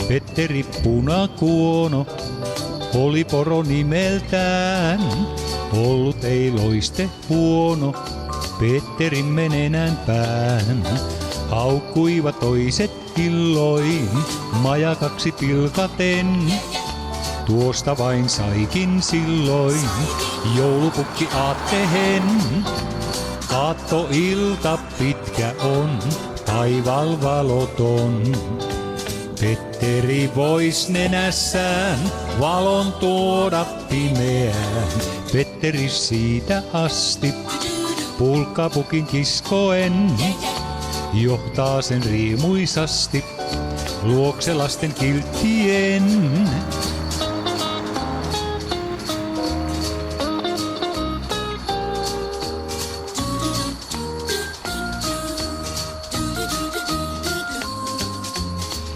Petteri Punakuono oli poro nimeltään. Ollut ei loiste huono, Petterimme nenän pään. Haukkuivat toiset illoin, majakaksi pilkaten. Tuosta vain saikin silloin, joulupukki aattehen. Aattoilta pitkä on, taival valoton. Petteri vois nenässään valon tuoda pimeään. Petteri siitä asti pulkkapukin kiskoen johtaa sen riemuisasti luokse lasten kilttien.